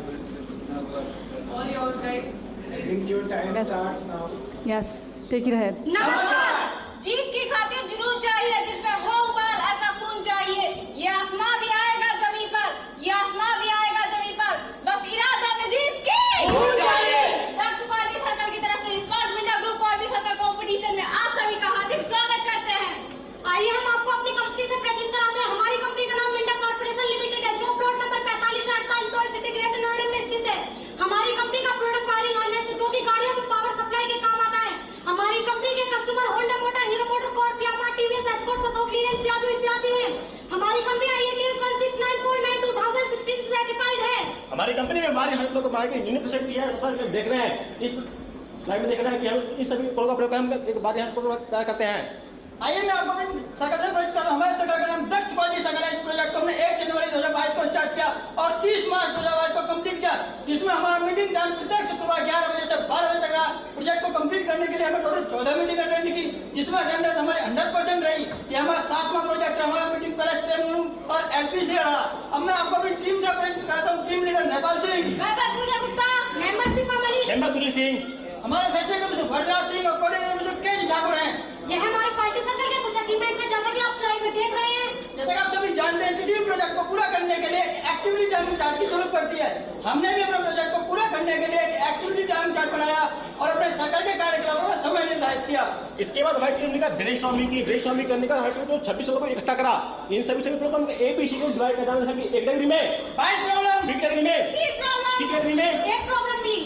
All yours, guys. I think your time starts now. Yes, take it ahead. नमस्कार। जीत की खातिर जुनून चाहिए, जिसमें हो उबाल ऐसा खून चाहिए। ये आसमां भी आएगा जमीन पर, ये आसमां भी आएगा जमीन पर, बस इरादा में जीत की खून चाहिए। राष्ट्र पार्टी सर्कल की तरफ से smart media group party circle competition में आप सभी का हार्दिक स्वागत करते हैं। आइए हम आपको अपनी कंपनी से परिचित कराते हैं। हमारी कंपनी का नाम मिंडा कॉर्पोरेशन लिमिटेड है, जो plot number 45 toll city greater Noida में स्थित है। हमारी कंपनी का प्रोडक्ट वायरिंग हार्नेस जो कि गाड़ियों में पावर सप्लाई के काम आता है। हमारी कंपनी के customer Honda motor, hero motor Corp, Yamaha, TVS, escort, Ashok Leyland, Piaggio इत्यादि हैं। हमारी कंपनी IATF 16949 2016 से सर्टिफाइड है। हमारी कंपनी में हमारे हाथ लोग हमारी यूनिक फैसिलिटी है। सर देख रहे हैं इस स्लाइड में देख रहे हैं कि हम इस सभी प्रोडक्ट का प्रयोग हम एक बार यहाँ तैयार करते हैं। आइए मैं आपको अपनी सर्कल से परिचित कराता हूं। हमारे सर्कल का नाम दक्ष क्वालिटी सर्कल है। इस प्रोजेक्ट को हमने 1 जनवरी 2022 को स्टार्ट किया और 30 मार्च 2022 को कंप्लीट किया, जिसमें हमारा मीटिंग टाइम प्रत्येक शुक्रवार 11 बजे से 12 बजे तक रहा। प्रोजेक्ट को कंप्लीट करने के लिए हमें टोटल 14 मीटिंग अटेंड की, जिसमें अटेंडेंस हमारी 100% रही। ये हमारा 7वां प्रोजेक्ट है। हमारा मीटिंग पहले स्ट्रेंग रूम और LPC रहा। अब मैं आपको अपनी टीम से परिचित कराता हूँ। टीम लीडर नेपाल सिंह, पूजा गुप्ता, मेंबरशिप हमारी, मेंबर सुनील सिंह, हमारे फैसिलिटी में वरदान सिंह और कोऑर्डिनेटर में केज ठाकुर हैं। यह हमारी क्वालिटी सर्कल के कुछ अचीवमेंट है, जैसा कि आप स्लाइड में देख रहे हैं। जैसा कि आप सभी जानते हैं, किसी भी प्रोजेक्ट को पूरा करने के लिए एक्टिविटी टाइम चार्ट की जरूरत पड़ती है। हमने भी अपने प्रोजेक्ट को पूरा करने के लिए एक एक्टिविटी टाइम चार्ट बनाया और अपने सर्कल के कार्यक्रमों का समय निर्धारित किया। इसके बाद हमारी टीम ने ब्रेनस्टॉर्मिंग की। ब्रेनस्टॉर्मिंग करने का हमारी टीम ने 26 लोगों को इकट्ठा करा। इन सभी लोगों को ABC को डिवाइड करना था कि एक कैटेगरी में 22 प्रॉब्लम, बी कैटेगरी में, सी कैटेगरी में, एक प्रॉब्लम भी।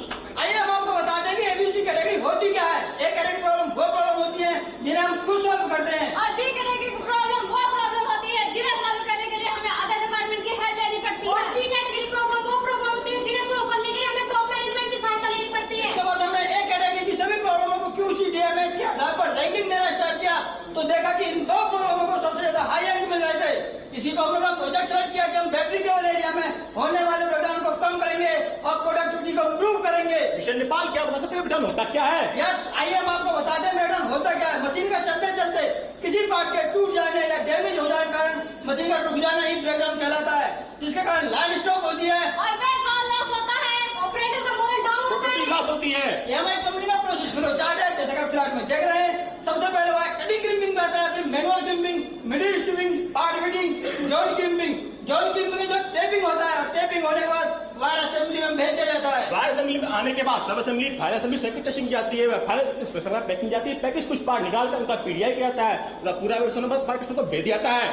आइए हम आपको बता दें कि ABC कैटेगरी होती क्या है। एक कैटेगरी प्रॉब्लम वो प्रॉब्लम होती है जिन्हें हम खुद सॉल्व करते हैं, और बी कैटेगरी की प्रॉब्लम वो प्रॉब्लम होती है जिन्हें सॉल्व करने के लिए हमें अदर डिपार्टमेंट की हेल्प लेनी पड़ती और है। सी कैटेगरी प्रॉब्लम वो प्रॉब्लम होती है जिन्हें सॉल्व करने के लिए हमें टॉप मैनेजमेंट की सहायता लेनी पड़ती है। उसके बाद हमने एक कैटेगरी की सभी प्रॉब्लमों को QCDMS के आधार पर रैंकिंग देना स्टार्ट किया, तो देखा कि इन 2 प्रॉब्लमों को सबसे ज्यादा हाई रैंक मिल रहे थे। इसी को हमने प्रोजेक्ट सेलेक्ट किया कि हम बैटरी केवल एरिया में होने वाले ब्रेकडाउन को कम करेंगे और प्रोडक्टिविटी को इम्प्रूव करेंगे। मिशन नेपाल क्या बता सकते हैं ब्रेकडाउन होता क्या है? यस, आइए हम आपको बता दें ब्रेकडाउन होता क्या है। मशीन का चलते चलते किसी पार्ट के टूट जाने या डैमेज हो जाने के कारण मशीन का रुक जाना ही ब्रेकडाउन कहलाता है, जिसके कारण लाइन स्टॉप होती है और मैन पावर लॉस होता है, ऑपरेटर का मोरल डाउन होता है। लॉस होती है। ये हमारी कंपनी का प्रोसेस फ्लो चार्ट है, जैसे कि आप चार्ट में देख रहे हैं। सबसे पहले वह कटिंग क्रिपिंग में आता है, फिर manual crimping, middle stripping, part fitting, joint crimping. Joint crimping में जो टेपिंग होता है, टेपिंग होने के बाद वायर असेंबली में भेज दिया जाता है। वायर असेंबली में आने के बाद सब असेंबली, फाइल असेंबली सबकी टेस्टिंग की जाती है। फाइल स्पेशल पैकिंग जाती है, पैकेज कुछ पार्ट निकालकर उनका PDI किया जाता है, पूरा वेरिफिकेशन के बाद पार्ट को भेज दिया जाता है।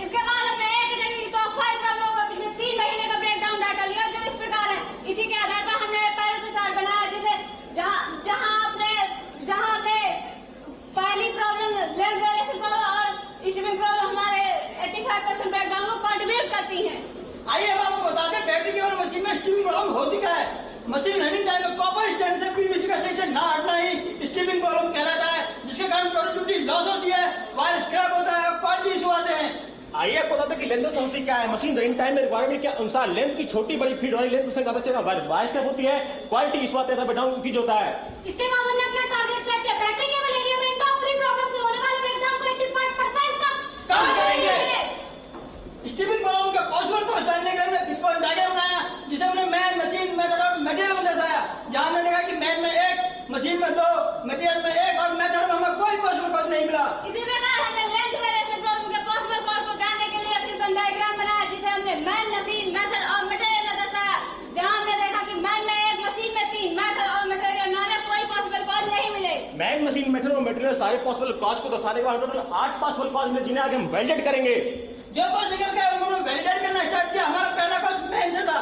इसके बाद हमने एक कैटेगरी की टॉप 5 प्रॉब्लमों का पिछले 3 महीने का ब्रेकडाउन डाटा लिया, जो इस प्रकार है। इसी के आधार पर हमने पैरेलल चार्ट बनाया, जिसे जहां हमने पहली प्रॉब्लम लेंथ वेरिएशन प्रॉब्लम और स्ट्रिपिंग प्रॉब्लम हमारे 85% ब्रेकडाउन को कंट्रीब्यूट करती हैं। आइए हम आपको बता दें बैटरी केवल मशीन में स्टीपिंग प्रॉब्लम होती क्या है। मशीन रनिंग टाइम में कॉपर स्टैंड से PVC का सही से ना हटना ही स्टीपिंग प्रॉब्लम कहलाता है, जिसके कारण प्रोडक्टिविटी लॉस होती है, वायर स्क्रैप होता है और क्वालिटी इशू आते हैं। आइए आपको बता दें कि लेंथ होती क्या है। मशीन रनिंग टाइम में रिक्वायरमेंट के अनुसार लेंथ की छोटी बड़ी फीड वाली लेंथ से ज्यादा चाहिए, वायर स्क्रैप होती है, क्वालिटी इशू आते हैं, ब्रेकडाउन की होता है। इसके बाद हमने अपना टारगेट सेट किया, बैटरी केबल एरिया में टॉप 3 प्रॉब्लम से होने वाले ब्रेकडाउन को 85% तक कम करेंगे। स्टीपिंग प्रॉब्लम के पॉसिबल को जानने के लिए हमने पिछवाड़ डायग्राम बनाया, जिसे हमने मैन, मशीन, मेथड और मटेरियल में दर्शाया। जहां हमने देखा कि मैन में 1, मशीन में 2, मटेरियल में 1 और मेथड में हमें कोई पॉसिबल कॉज नहीं मिला। इसी प्रकार हमने लेंथ वेरिएशन प्रॉब्लम के पॉसिबल कॉज को जानने के लिए ट्रिपल डायग्राम बनाया, जिसे हमने मैन, मशीन, मेथड और मटेरियल में दर्शाया। जहां हमने देखा कि मैन में 1, मशीन में 3, मेथड और मटेरियल में हमें कोई पॉसिबल कॉज नहीं मिले। मैन, मशीन, मेथड और मटेरियल सारे पॉसिबल कॉज को दर्शाने के बाद टोटल 8 पॉसिबल कॉज मिले, जिन्हें आगे हम वैलिडेट करेंगे। जो कॉज निकल गया उन्होंने वैलिडेट करना स्टार्ट किया। हमारा पहला कॉज मैन से था,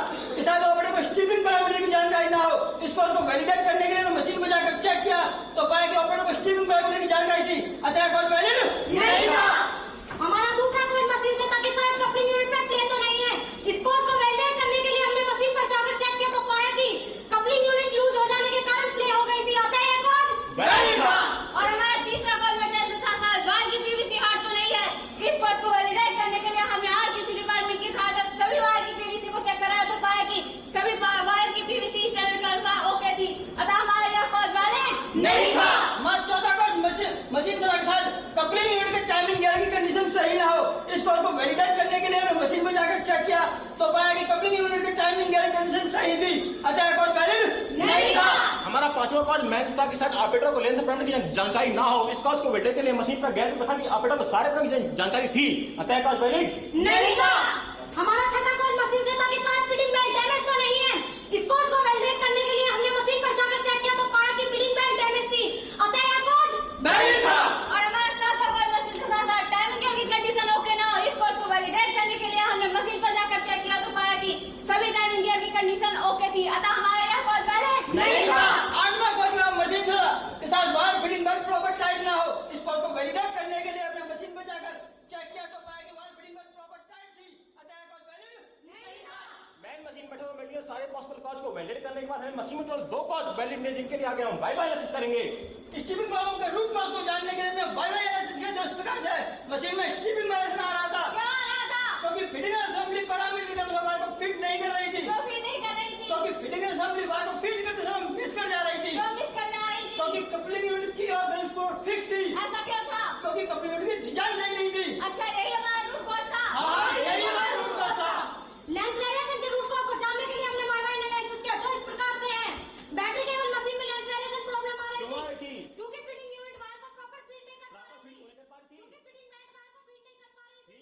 शायद ऑपरेटर को स्टीपिंग पैरामीटर की जानकारी ना हो। इस कॉज को वैलिडेट करने के लिए मशीन में जाकर चेक किया, तो पाया कि ऑपरेटर को स्टीपिंग पैरामीटर की जानकारी थी, अतः कॉज वैलिड नहीं था। हमारा दूसरा कोड मशीन से था कि शायद कपलिंग यूनिट में प्ले तो नहीं है। इस कोड को वैलिडेट करने के लिए हमने मशीन पर जाकर चेक किया, तो पाया कि कपलिंग यूनिट लूज हो जाने के कारण प्ले हो गई थी, अतः ये कोड वैलिड था। और हमारा तीसरा कॉज मटेरियल से था, शायद वायर की PVC हार्ड तो नहीं है। इस कॉज को वैलिडेट करने के लिए हमने और किसी डिपार्टमेंट की सहायता से सभी वायर की PVC को चेक कराया, तो पाया कि सभी वायर की PVC स्टैंडर्ड के अनुसार ओके थी, अतः हमारा यह कॉज वैलिड नहीं था। हमारा चौथा कॉज मशीन से था, इस कॉल को वैलिडेट करने के लिए हमने मशीन में जाकर चेक किया तो पाया कि कपलिंग यूनिट की टाइमिंग कंडीशन सही थी, अतः कॉल वैलिड नहीं था। हमारा पांचवा कॉल मैच था कि शायद ऑपरेटर को लेंथ पैटर्न की जानकारी ना हो। इस कॉल को वैलिडेट के लिए मशीन पर गैर देखा कि ऑपरेटर को सारे पैटर्न की जानकारी थी, अतः कॉल वैलिड नहीं था। हमारा छठा कॉल मशीन से था कि शायद फीडिंग बेल्ट डैमेज तो नहीं है। इस कॉल को वैलिडेट करने के लिए हमने मशीन पर जाकर चेक किया तो पाया कि फीडिंग बेल्ट डैमेज थी, अतः यह कॉल वैलिड था। और हमारा सातवां कॉल मशीन के साथ था, टाइमिंग की कंडीशन ओके ना और इस कॉल को वैलिडेट करने के लिए हमने मशीन पर जाकर चेक किया तो पाया कि सभी टाइमिंग गियर की कंडीशन ओके थी, अतः हमारा यह कॉल वैलिड नहीं था। आठवां कॉल में हम मशीन के साथ बाहर फीडिंग बेल्ट प्रॉपर टाइट ना हो, इस कॉल को वैलिडेट करने के लिए अपने मशीन पर जाकर चेक किया तो पाया कि बाहर फीडिंग बेल्ट प्रॉपर टाइट थी, अतः कॉल वैलिड नहीं था। मैन मशीन बैठे हुए मेटेरियल सारे पॉसिबल कॉज को वैलिडेट करने के बाद हमें मशीन में केवल 2 कॉज वैलिड नहीं, जिनके लिए आगे हम बाय बाय एनालिसिस करेंगे। स्टीपिंग प्रॉब्लम का रूट कॉज को जानने के लिए हमने बाय बाय एनालिसिस किया, जो इस प्रकार से मशीन में स्टीपिंग वाइब्रेशन आ रहा था क्या आ रहा था क्योंकि फीडिंग असेंबली पैरामीटर हमारे को फिट नहीं कर रही थी, जो फिर नहीं कर रही थी, क्योंकि फीडिंग असेंबली वायर को फिट करते समय मिस कर जा रही थी, जो मिस कर जा रही थी, क्योंकि कपलिंग यूनिट की और ग्राउंड स्कोर फिक्स थी, ऐसा क्यों था? क्योंकि कपलिंग यूनिट की डिजाइन सही नहीं थी। अच्छा यही हमारा रूट कॉज था। हाँ, यही हमारा रूट कॉज था। लेंथ वेरिएशन के रूट कॉज को जानने के लिए हमने बाय बाय एनालिसिस किया, जो इस प्रकार से है। बैटरी केबल मशीन में लेंथ वेरिएशन प्रॉब्लम आ रही थी क्योंकि फीडिंग यूनिट वायर को प्रॉपर फीड नहीं कर पा रही थी, क्योंकि फीडिंग बेल्ट वायर को फीड नहीं कर पा रही थी,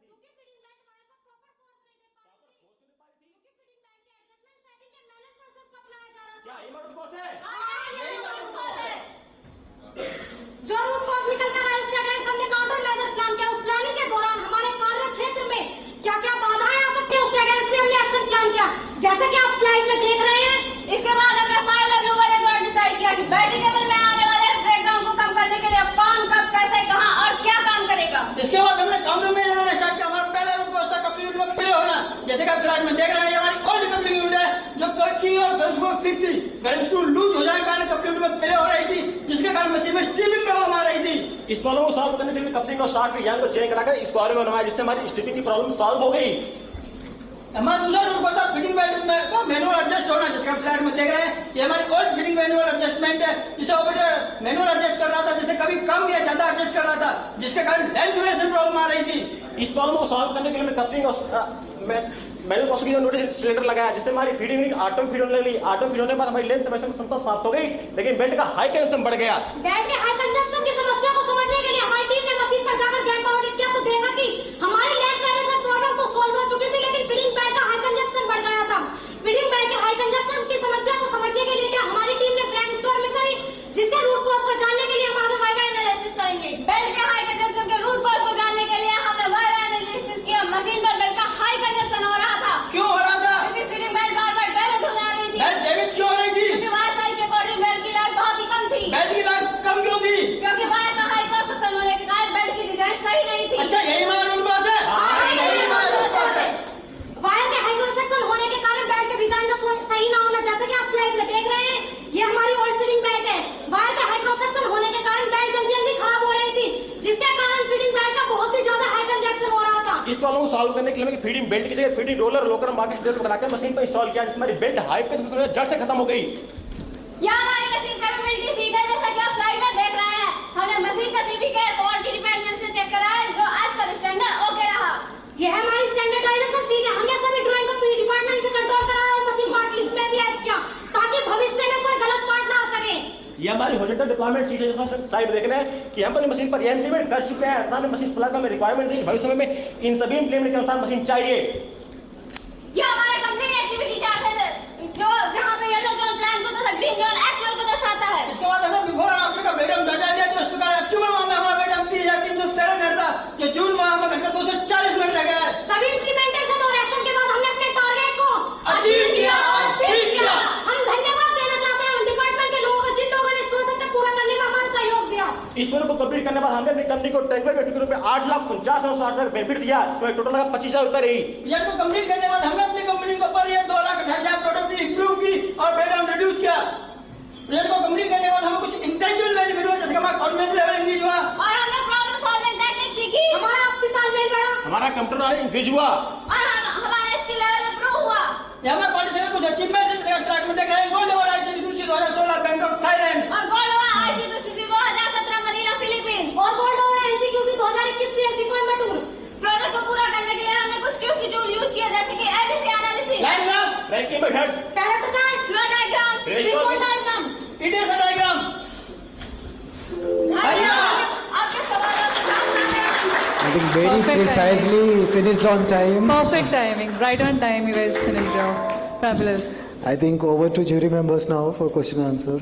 क्योंकि फीडिंग बेल्ट वायर को प्रॉपर फोर्स नहीं दे पा रही थी, क्योंकि फीडिंग बेल्ट के एडजस्टमेंट सेटिंग के मैनुअल प्रोसेस को अपनाया जा रहा था। क्या ये रूट कॉज है? हाँ, यही हमारा रूट कॉज है। जो रूट कॉज निकल कर आए उसके अगेंस्ट हमने काउंटर मेजर प्लान किया। उस प्लानिंग के दौरान हमारे कार्य क्षेत्र में क्या क्या बाधाएं आ सकती है उसके अगेंस्ट भी हमने एक्शन प्लान किया, जैसे कि आप स्लाइड में देख रहे हैं। इसके बाद हमने फाइनल नंबर एक और डिसाइड किया कि बैटरी केबल में आने वाले ब्रेकडाउन को कम करने के लिए कौन कब कैसे कहां और क्या काम करेगा। इसके बाद हमने काउंटर में लगाना स्टार्ट किया। हमारा पहला रूट कॉज था कपलिंग यूनिट में प्ले होना, जैसे कि आप स्लाइड में देख रहे हैं, ये हमारी ओल्ड कपलिंग यूनिट है जो की और गर्म स्क्रू फिक्स थी, गर्म स्क्रू लूज हो जाने के कारण कपलिंग यूनिट में प्ले हो रही थी, जिसके कारण मशीन में स्टीपिंग प्रॉब्लम आ रही थी। इस प्रॉब्लम को सॉल्व करने के लिए कपलिंग और शाफ्ट के यांग को चेंज कराकर इस बारे में बनवाया, जिससे हमारी स्टिपिंग की प्रॉब्लम सॉल्व हो गई। हमारा दूसरा रूट कॉज था फिटिंग बेल्ट का मैनुअल एडजस्ट होना, जिसका आप स्लाइड में देख रहे हैं। ये हमारी ओल्ड फिटिंग मैनुअल एडजस्टमेंट है, जिसे ऑपरेटर मैनुअल एडजस्ट कर रहा था, जैसे कभी कम या ज्यादा एडजस्ट कर रहा था, जिसके कारण लेंथ वेरिएशन प्रॉब्लम आ रही थी। इस प्रॉब्लम को सॉल्व करने के लिए हमने कपलिंग और मैनुअल प्रोसेस की नोटिस सिलेंडर लगाया, जिससे हमारी फीडिंग यूनिट ऑटो फीड होने लगी। ऑटो फीड होने के बाद हमारी लेंथ वेरिएशन क्षमता समाप्त हो गई, लेकिन बेल्ट का हाई कंजम्पशन बढ़ गया। बेल्ट के हाई कंजम्पशन की समस्या को समझने के लिए हमारी टीम ने मशीन पर जाकर गैप ऑडिट किया तो देखा कि हमारी लेंथ वेरिएशन प्रॉब्लम तो सॉल्व हो चुकी थी, लेकिन फीडिंग बेल्ट का हाई कंजम्पशन बढ़ गया था। फीडिंग बेल्ट के हाई कंजम्पशन की समस्या को समझने के लिए हमारी टीम ने ब्रेनस्टॉर्मिंग करी, जिसके रूट कॉज को जानने के लिए हम आगे बाय बाय एनालिसिस करेंगे। बेल्ट के हाई कंजम्पशन के रूट कॉज को जानने के लिए हमने बाय बाय एनालिसिस किया। मशीन पर बेल्ट का हाई कंजम्पशन हो रहा था। क्यों हो रहा था? क्योंकि फीडिंग बेल्ट बार-बार डैमेज हो जा रही थी। बेल्ट डैमेज क्यों हो रही थी? क्योंकि वायर साइज के अकॉर्डिंग बेल्ट की लाइफ बहुत ही कम थी। बेल्ट की लाइफ कम क्यों थी? क्योंकि वायर का हाई क्रॉस सेक्शन होने के कारण बेल्ट की डिजाइन सही नहीं थी। अच्छा, यही हमारा रूट कॉज है। यही हमारा रूट कॉज है। वायर के हाई क्रॉस सेक्शन होने के कारण बेल्ट के डिजाइन का सही ना होना, जैसे कि आप स्लाइड में देख रहे हैं, ये हमारी ओल्ड फीडिंग बेल्ट है। वायर के हाई क्रॉस सेक्शन होने के कारण बेल्ट जल्दी खराब हो रही थी, जिसके कारण फीडिंग बेल्ट का बहुत ही ज्यादा हाई कंजम्पशन हो रहा था। इस प्रॉब्लम को सॉल्व करने के लिए हमें फीडिंग बेल्ट की जगह फीडिंग रोलर लोकर मार्केट स्टेट बनाकर मशीन पर इंस्टॉल किया, जिससे हमारी बेल्ट हाई कंजम्पशन जड़ से खत्म हो गई। यह हमारी मशीन कैपेबिलिटी सीट है, जैसा कि आप स्लाइड में देख रहे हैं। हमने मशीन का सीपी के क्वालिटी डिपार्टमेंट से चेक कराया, जो आज पर स्टैंडर्ड ओके रहा। यह हमारी स्टैंडर्डाइजेशन सीट है। हमने सभी ड्राइंग को पी डिपार्टमेंट से कंट्रोल कराया और मशीन पार्ट लिस्ट में भी ऐड किया, ताकि भविष्य में कोई गलत पार्ट ना आ सके। ये हमारी हॉरिजॉन्टल डिप्लॉयमेंट सीट है, जैसा साइड देख रहे हैं कि हम अपनी मशीन पर ये इंप्लीमेंट कर चुके हैं। हमने मशीन सप्लाई का हमें रिक्वायरमेंट दी, भविष्य में इन सभी इंप्लीमेंट के अनुसार मशीन चाहिए। यह हमारे कंप्लीट एक्टिविटी चार्ट है, जो जहां पे येलो जोन प्लान को तथा ग्रीन जोन एक्चुअल को दर्शाता है। इसके बाद हमने बिफोर और आफ्टर का ब्रेकडाउन डाटा दिया, तो इस प्रकार एक्चुअल में हमारा ब्रेकडाउन 3313 मिनट था, जो जून माह में घंटा 240 मिनट लगा है। सभी इम्प्लीमेंटेशन और एक्शन के बाद हमने अपने टारगेट को अचीव किया और बीट किया। हम धन्यवाद देना चाहते हैं उन डिपार्टमेंट के लोगों को, जिन लोगों ने इस प्रोजेक्ट को पूरा करने में हमारा सहयोग दिया। इस प्रोजेक्ट को कंप्लीट करने के बाद हमने अपनी कंपनी को टेक्निकल बेनिफिट के रूप में 8,49,60 बेनिफिट दिया, इसमें टोटल लगा 25,000 रुपए रही। प्रोजेक्ट को कंप्लीट करने के बाद हमने अपनी कंपनी को पर ईयर 2,28,000 प्रोडक्टिविटी इंप्रूव की और ब्रेकडाउन रिड्यूस किया। प्रोजेक्ट को कंप्लीट करने के बाद हमें कुछ इंटेंजिबल बेनिफिट हुआ, जैसे कि हमारा कॉन्फिडेंस लेवल इंक्रीज हुआ और हमने प्रॉब्लम सॉल्विंग टेक्निक सीखी। हमारा आपसी तालमेल बढ़ा, हमारा कंप्यूटर नॉलेज इंक्रीज हुआ और हमारा स्किल लेवल इंप्रूव हुआ। ये हमारे पॉलिसी में कुछ अचीवमेंट है, जैसे स्लाइड में देख रहे हैं। Gold award ICC 2016 Bangkok Thailand, और gold award ICC 2017 Manila Philippines, और gold award NCQC 2021 PHE Coimbatore. in my head. पहले तो chart, Flow diagram. Report diagram, It is a diagram. धन्यवाद। आपके सवालों का जवाब देने I think very Perfect precisely finished on time. Perfect timing. Right on time you guys finished off. Fabulous. I think over to jury members now for question and answer.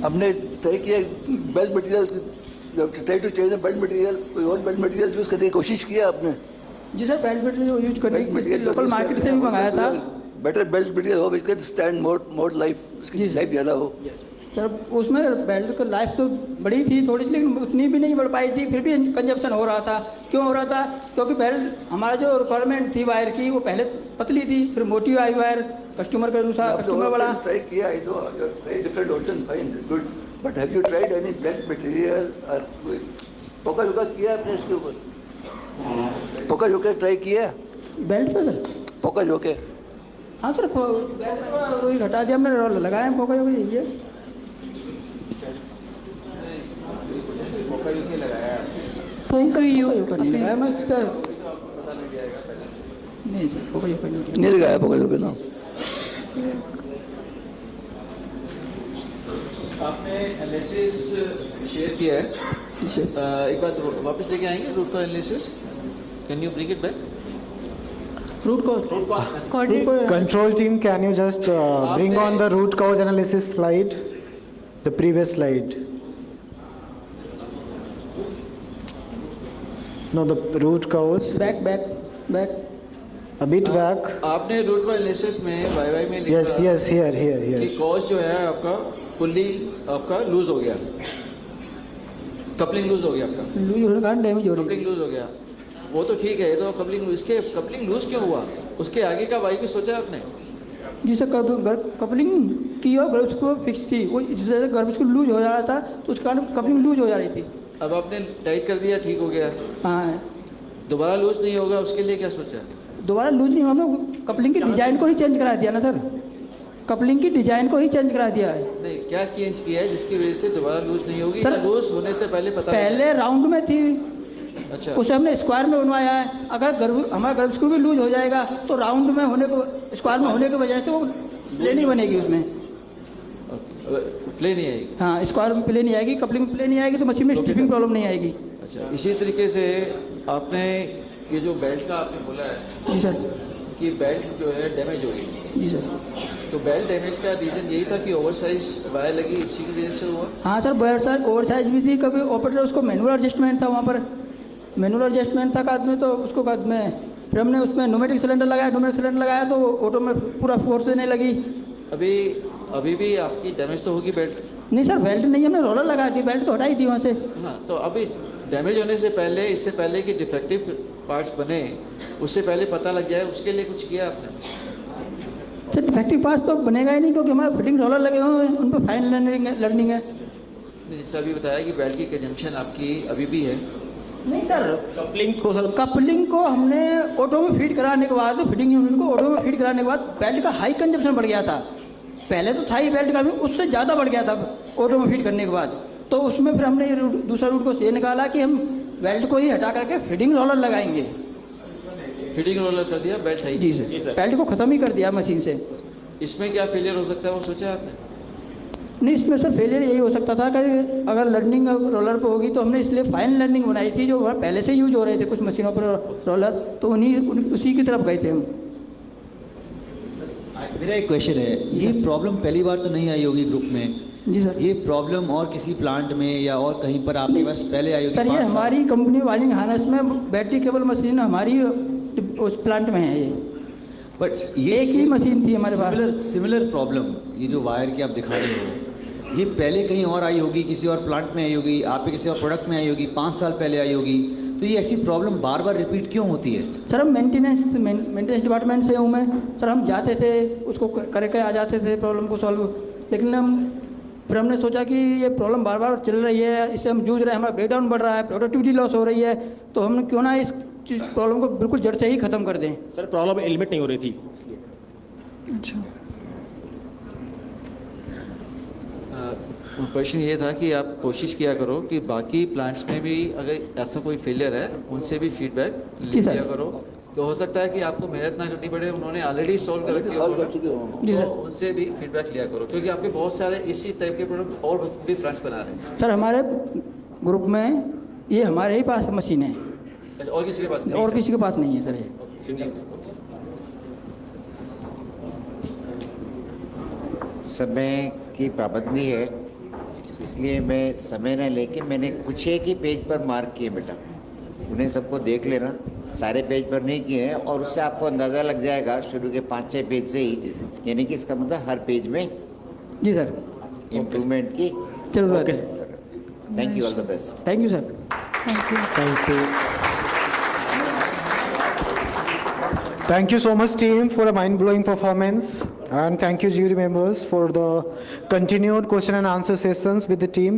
हमने तय किया belt material try to change belt material, कोई और belt material use करने की कोशिश किया आपने? जी सर, बेल्ट मटेरियल यूज करने की लोकल मार्केट से भी मंगाया था बेटर बेल्ट मटेरियल हो, इसका स्टैंड मोर लाइफ, उसकी लाइफ ज़्यादा हो। सर। उसमें बेल्ट का लाइफ तो बड़ी थी थोड़ी सी, लेकिन उतनी भी नहीं बढ़ पाई थी, फिर भी कंजप्शन हो रहा था। क्यों हो रहा था? क्योंकि बेल्ट हमारा जो रिक्वायरमेंट थी वायर की, वो पहले पतली थी, फिर मोटी आई वायर कस्टमर के अनुसार, कस्टमर वाला। ट्राई किया, I know different option, fine, it's good, but have you tried any belt material? पोका योगा किया आपने इसके ऊपर? पोका योगा ट्राई किया? बेल्ट पे सर? पोका योगा हाँ सर, बेल्ट को वही घटा दिया हमने, रोल लगाया पोका योगा, यही है। कोई पोका योगा नहीं लगाया मैं इसका, नहीं सर, पोका योगा नहीं किया। नहीं लगाया पोका योगा ना? आपने एनालिसिस शेयर किया है, एक बार वापस लेके आएंगे root cause analysis? Can you bring it back? Root को Control team, can you just bring on the root cause analysis slide? The previous slide. No, the root cause. Back back back A bit back. आपने root cause analysis में Y में लिखा Yes, yes, here, here, कि here. Cause जो है आपका pulley आपका loose हो गया, कपलिंग लूज हो गया, आपका लूज होने के कारण डैमेज हो रही कपलिंग लूज हो गया। वो तो ठीक है, ये तो कपलिंग, इसके कपलिंग लूज क्यों हुआ? उसके आगे का वाई भी सोचा आपने? है। जिससे कपलिंग की और गर्व्स को फिक्स थी, वो जिससे गर्व्स को लूज हो जा रहा था, तो उस कारण कपलिंग लूज हो जा रही थी। अब आपने टाइट कर दिया, ठीक हो गया, हाँ, दोबारा लूज नहीं होगा, उसके लिए क्या सोचा? दोबारा लूज नहीं, हमने कपलिंग की डिजाइन को ही चेंज करा दिया ना सर, कपलिंग की डिजाइन को ही चेंज करा दिया है। नहीं, क्या चेंज किया है जिसकी वजह से दोबारा लूज नहीं होगी? सर, या लूज होने से पहले पता पहले राउंड में थी, अच्छा, उसे हमने स्क्वायर में बनवाया है। अगर हमारा गर्व्स को भी लूज हो जाएगा तो राउंड में होने को, स्क्वायर में होने की वजह से वो प्ले नहीं बनेगी उसमें। प्ले नहीं आएगी। हाँ, स्क्वायर में प्ले नहीं आएगी, कपलिंग में प्ले नहीं आएगी, तो मशीन में स्टिपिंग प्रॉब्लम नहीं आएगी। अच्छा, इसी तरीके से आपने ये जो बेल्ट का आपने बोला है जी सर। कि बेल्ट जो है डैमेज हो गई, जी सर। तो बेल्ट डैमेज का रीजन यही था कि ओवरसाइज वायर लगी, इसी की वजह से हुआ? हाँ सर, ओवर साइज भी थी, कभी ऑपरेटर उसको मैनुअल एडजस्टमेंट था, वहाँ पर मैनुअल एडजस्टमेंट था बाद में, तो उसको बाद में फिर हमने उसमें न्यूमेटिक सिलेंडर लगाया तो ऑटो में पूरा फोर्स देने लगी। अभी भी आपकी डैमेज तो होगी बेल्ट? नहीं सर, बेल्ट नहीं, हमने रोलर लगा दी, बेल्ट तो हटाई थी वहाँ से। हाँ, तो अभी डैमेज होने से पहले, इससे पहले कि डिफेक्टिव पार्ट्स बने, उससे पहले पता लग जाए, उसके लिए कुछ किया आपने? सर, डिफेक्टिव पार्ट्स तो बनेगा ही नहीं, क्योंकि हमारे फिटिंग रोलर लगे हुए हैं, उन पर फाइन लर्निंग है। नहीं, जैसे अभी बताया कि बेल्ट की कंजम्पशन आपकी अभी भी है। नहीं सर, कपलिंग को हमने ऑटो में फीड कराने के बाद, फिटिंग यूनिट को ऑटो में फीड कराने के बाद बेल्ट का हाई कंजप्शन बढ़ गया था। पहले तो था ही बेल्ट का भी, उससे ज़्यादा बढ़ गया था ऑटो में फीड करने के बाद। तो उसमें फिर हमने ये दूसरा रूट को ये निकाला कि हम बेल्ट को ही हटा करके फिटिंग रोलर लगाएंगे। फिटिंग रोलर कर दिया, बेल्ट है ही। जी सर, बेल्ट को ख़त्म ही कर दिया मशीन से। इसमें क्या फेलियर हो सकता है वो सोचा आपने? नहीं, इसमें सर फेलियर यही हो सकता था कि अगर लर्निंग रोलर पे होगी, तो हमने इसलिए फाइन लर्निंग बनाई थी, जो पहले से यूज हो रहे थे कुछ मशीनों पर रोलर, तो उसी की तरफ गए थे हम। मेरा एक क्वेश्चन है, ये प्रॉब्लम पहली बार तो नहीं आई होगी ग्रुप में? जी सर। ये प्रॉब्लम और किसी प्लांट में या और कहीं पर आपके पास पहले आई होगी? सर, ये 5 साल? हमारी कंपनी वायरिंग हार्नेस में बैटरी केबल मशीन हमारी उस प्लांट में है ये, बट ये एक ही मशीन थी हमारे पास। सिमिलर प्रॉब्लम, ये जो वायर की आप दिखा रहे हो, ये पहले कहीं और आई होगी, किसी और प्लांट में आई होगी, आपके किसी और प्रोडक्ट में आई होगी, 5 साल पहले आई होगी, तो ये ऐसी प्रॉब्लम बार बार रिपीट क्यों होती है? सर, हम मेंटेनेंस डिपार्टमेंट से हूँ मैं सर, हम जाते थे, उसको करके आ जाते थे प्रॉब्लम को सॉल्व, लेकिन फिर हमने सोचा कि ये प्रॉब्लम बार बार चल रही है, इससे हम जूझ रहे हैं, हमारा ब्रेकडाउन बढ़ रहा है, प्रोडक्टिविटी लॉस हो रही है, तो हम क्यों ना इस प्रॉब्लम को बिल्कुल जड़ से ही ख़त्म कर दें। सर, प्रॉब्लम एलिमिनेट नहीं हो रही थी इसलिए। अच्छा, क्वेश्चन ये था कि आप कोशिश किया करो कि बाकी प्लांट्स में भी अगर ऐसा कोई फेलियर है, उनसे भी फीडबैक जी सर। लिया करो, तो हो सकता है कि आपको मेहनत ना करनी पड़े, उन्होंने ऑलरेडी सॉल्व कर रखी सॉल्व कर है, चुके हो। जी तो सर। उनसे भी फीडबैक लिया करो, क्योंकि आपके बहुत सारे इसी टाइप के प्रोडक्ट और भी ब्रांच बना रहे हैं। सर हमारे ग्रुप में ये हमारे ही पास मशीन है, और किसी के पास नहीं और सर? किसी के पास नहीं है सर ये। समय की पाबंदी है, इसलिए मैं समय न लेके मैंने कुछ एक ही पेज पर मार्क किए बेटा, उन्हें सबको देख लेना, सारे पेज पर नहीं किए हैं, और उससे आपको अंदाज़ा लग जाएगा शुरू के 5-6 पेज से ही, यानी कि इसका मतलब हर पेज में जी सर, इम्प्रूवमेंट की जरूरत है। Thank you, all the best. Thank you sir. Thank you. Thank you so much, team, for a mind-blowing performance, and thank you, jury members, for the continued question and answer sessions with the team.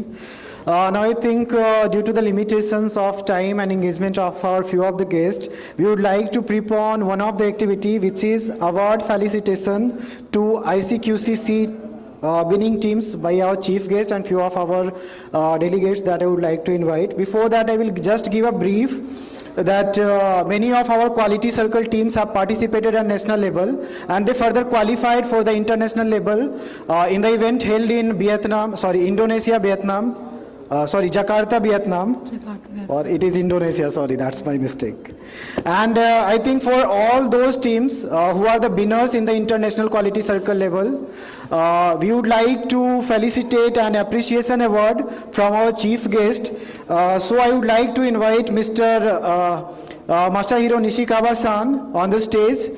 Now, I think due to the limitations of time and engagement of our few of the guests, we would like to prepone one of the activity, which is award felicitation to ICQCC winning teams by our chief guest and few of our delegates that I would like to invite. Before that, I will just give a brief that many of our quality circle teams have participated at national level, and they further qualified for the international level in the event held in Indonesia, Vietnam. Jakarta, Vietnam. Or it is Indonesia, sorry, that's my mistake. And I think for all those teams who are the winners in the international quality circle level, we would like to felicitate an appreciation award from our chief guest. So I would like to invite Mr. Masahiro Nishikawa-san on the stage